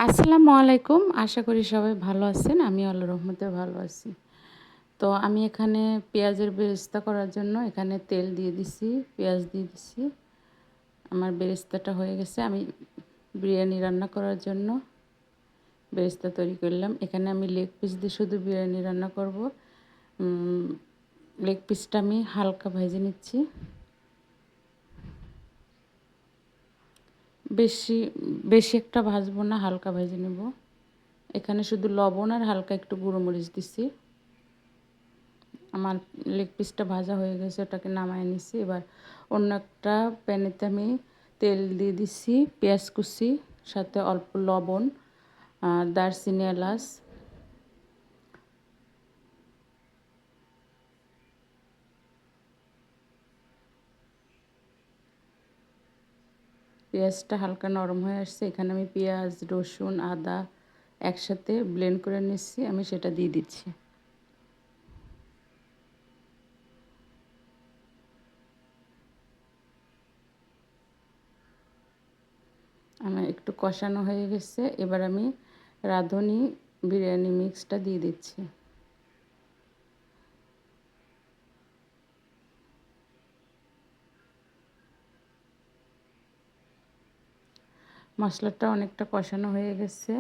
আসসালামু আলাইকুম। আশা করি সবাই ভালো আছেন। আমি আল্লাহর রহমতে ভালো আছি। তো আমি এখানে পেঁয়াজের বেরেস্তা করার জন্য এখানে তেল দিয়ে দিছি, পেঁয়াজ দিয়ে দিছি। আমার বেরেস্তাটা হয়ে গেছে। আমি বিরিয়ানি রান্না করার জন্য বেরেস্তা তৈরি করলাম। এখানে আমি লেগ পিস দিয়ে শুধু বিরিয়ানি রান্না করব। লেগ পিসটা আমি হালকা ভেজে নিচ্ছি। বেশি বেশি একটা ভাজবো না, হালকা ভেজে নেব। এখানে শুধু লবণ আর হালকা একটু গুঁড়ো মরিচ দিছি। আমার লেগ পিসটা ভাজা হয়ে গেছে, ওটাকে নামায় নিছি। এবার অন্য একটা প্যানেতে আমি তেল দিয়ে দিছি, পেঁয়াজ কুচি, সাথে অল্প লবণ, দারচিনি, এলাচ, পেঁয়াজটা হালকা নরম হয়ে আসছে। এখানে আমি পেঁয়াজ, রসুন, আদা একসাথে ব্লেন্ড করে নিচ্ছি, আমি সেটা দিয়ে দিচ্ছি। আমার একটু কষানো হয়ে গেছে। এবার আমি রাঁধুনি বিরিয়ানি মিক্সটা দিয়ে দিচ্ছি। মশলাটা অনেকটা কষানো হয়ে গেছে।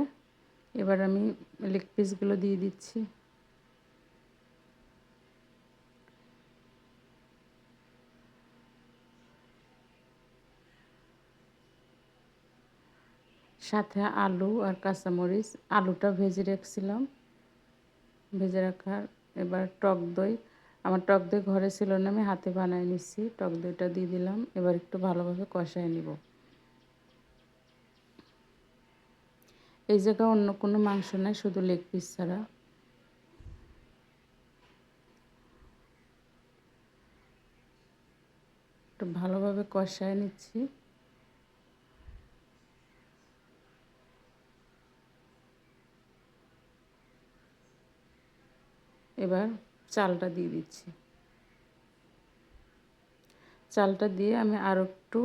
এবার আমি লেগ পিসগুলো দিয়ে দিচ্ছি। সাথে আলু আর কাঁচামরিচ, আলুটা ভেজে রাখছিলাম, ভেজে রাখার। এবার টক দই, আমার টক দই ঘরে ছিল না, আমি হাতে বানায় নিচ্ছি। টক দইটা দিয়ে দিলাম। এবার একটু ভালোভাবে কষায় নিব। এই জায়গায় অন্য কোনো মাংস নাই, শুধু লেগ পিস ছাড়া। একটু ভালোভাবে কষায় নিচ্ছি। এবার চালটা দিয়ে দিচ্ছি। চালটা দিয়ে আমি আরও একটু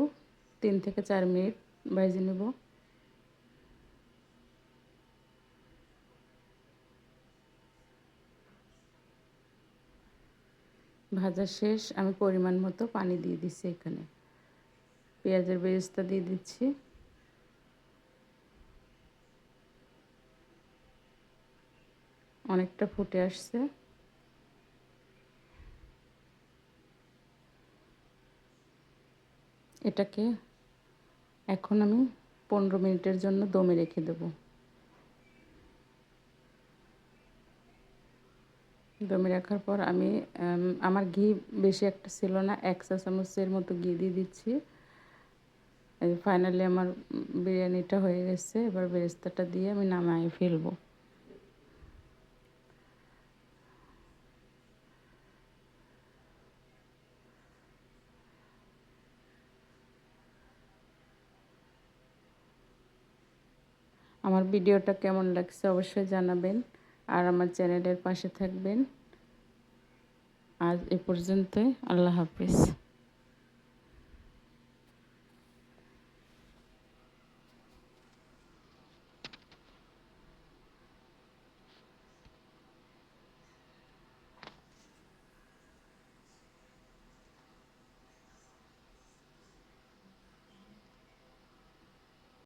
3 থেকে 4 মিনিট ভেজে নেব। ভাজা শেষ। আমি পরিমাণ মতো পানি দিয়ে দিচ্ছি। এখানে পেঁয়াজের বেরেস্তা দিয়ে দিচ্ছি। অনেকটা ফুটে আসছে। এটাকে এখন আমি 15 মিনিটের জন্য দমে রেখে দেব। দমে রাখার পর আমি আমার ঘি বেশি একটা ছিল না, 1 চা চামচের মতো ঘি দিয়ে দিচ্ছি। ফাইনালি আমার বিরিয়ানিটা হয়ে গেছে। এবার বেরেস্তাটা দিয়ে আমি নামায় ফেলবো। আমার ভিডিওটা কেমন লাগছে অবশ্যই জানাবেন, আর আমার চ্যানেলের পাশে থাকবেন। আজ এ পর্যন্তই। আল্লাহ হাফিজ।